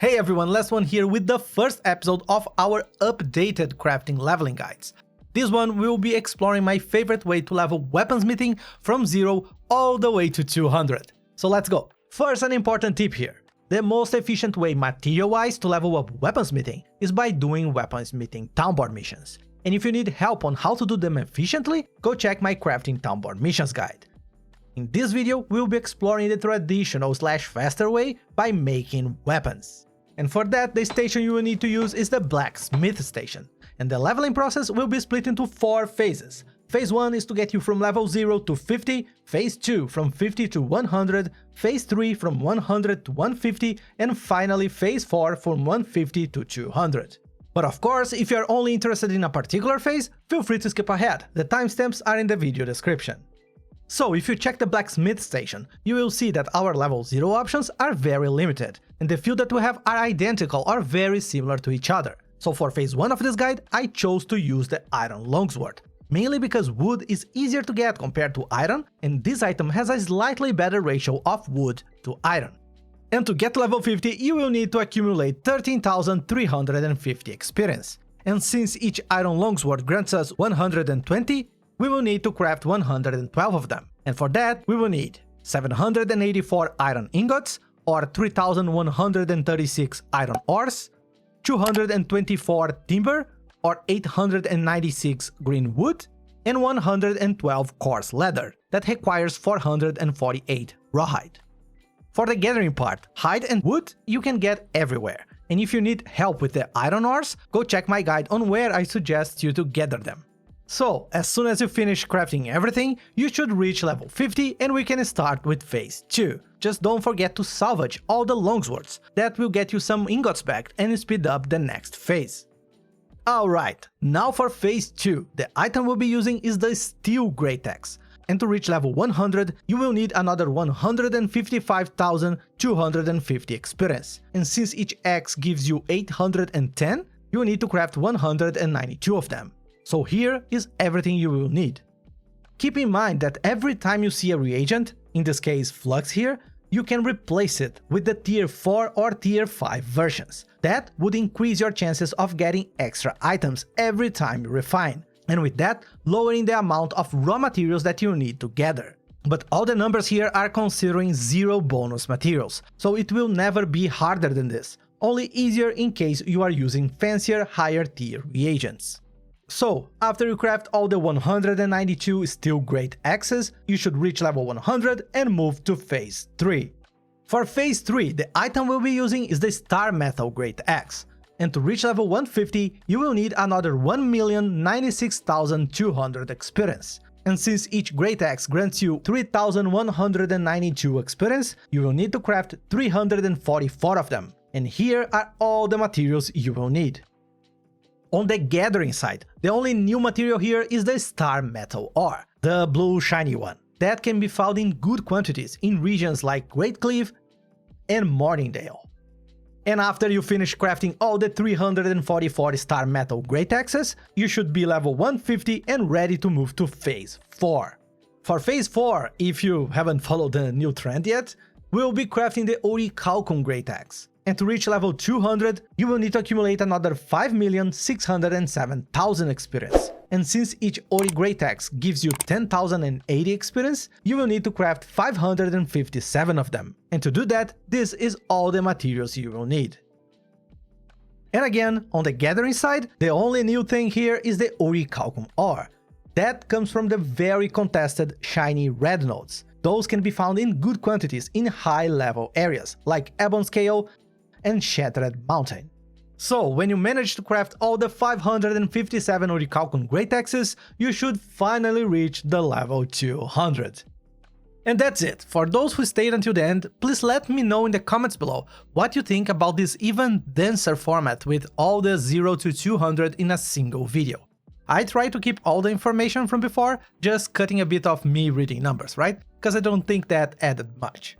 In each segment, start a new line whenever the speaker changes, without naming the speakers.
Hey everyone, Last One here with the first episode of our updated crafting leveling guides. This one will be exploring my favorite way to level weaponsmithing from 0 all the way to 200. So let's go. First, an important tip here. The most efficient way material-wise to level up weaponsmithing is by doing weaponsmithing townboard missions. And if you need help on how to do them efficiently, go check my crafting townboard missions guide. In this video, we'll be exploring the traditional / faster way by making weapons. And for that, the station you will need to use is the blacksmith station. And the leveling process will be split into 4 phases. Phase 1 is to get you from level 0 to 50, Phase 2 from 50 to 100, Phase 3 from 100 to 150, and finally Phase 4 from 150 to 200. But of course, if you are only interested in a particular phase, feel free to skip ahead, the timestamps are in the video description. So if you check the blacksmith station, you will see that our level 0 options are very limited, and the few that we have are identical or very similar to each other. So for phase 1 of this guide, I chose to use the iron longsword, mainly because wood is easier to get compared to iron, and this item has a slightly better ratio of wood to iron. And to get level 50, you will need to accumulate 13,350 experience. And since each iron longsword grants us 120, we will need to craft 112 of them, and for that we will need 784 iron ingots, or 3136 iron ores, 224 timber, or 896 green wood, and 112 coarse leather, that requires 448 rawhide. For the gathering part, hide and wood you can get everywhere, and if you need help with the iron ores, go check my guide on where I suggest you to gather them. So, as soon as you finish crafting everything, you should reach level 50 and we can start with phase 2. Just don't forget to salvage all the longswords, that will get you some ingots back and speed up the next phase. Alright, now for phase 2, the item we'll be using is the steel great axe. And to reach level 100, you will need another 155,250 experience. And since each axe gives you 810, you will need to craft 192 of them. So here is everything you will need. Keep in mind that every time you see a reagent, in this case flux here, you can replace it with the tier 4 or tier 5 versions. That would increase your chances of getting extra items every time you refine, and with that, lowering the amount of raw materials that you need to gather. But all the numbers here are considering 0 bonus materials, so it will never be harder than this, only easier in case you are using fancier higher tier reagents. So, after you craft all the 192 steel great axes, you should reach level 100 and move to phase 3. For phase 3, the item we'll be using is the star metal great axe, and to reach level 150, you will need another 1,096,200 experience. And since each great axe grants you 3,192 experience, you will need to craft 344 of them, and here are all the materials you will need. On the gathering side, the only new material here is the star metal ore, the blue shiny one, that can be found in good quantities in regions like Great Cleave and Morningdale. And after you finish crafting all the 344 star metal great axes, you should be level 150 and ready to move to phase 4. For phase 4, if you haven't followed the new trend yet, we'll be crafting the Orichalcum great axe. And to reach level 200, you will need to accumulate another 5,607,000 experience. And since each Ori Great Axe gives you 10,080 experience, you will need to craft 557 of them. And to do that, this is all the materials you will need. And again, on the gathering side, the only new thing here is the Orichalcum ore. That comes from the very contested shiny red nodes. Those can be found in good quantities in high level areas, like Ebon Scale and Shattered Mountain. So, when you manage to craft all the 557 Orichalcum great axes, you should finally reach the level 200. And that's it. For those who stayed until the end, please let me know in the comments below what you think about this even denser format with all the 0 to 200 in a single video. I try to keep all the information from before, just cutting a bit of me reading numbers, right? Because I don't think that added much.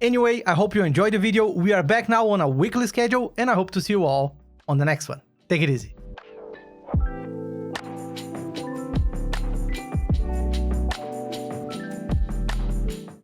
Anyway, I hope you enjoyed the video. We are back now on a weekly schedule, and I hope to see you all on the next one. Take it easy.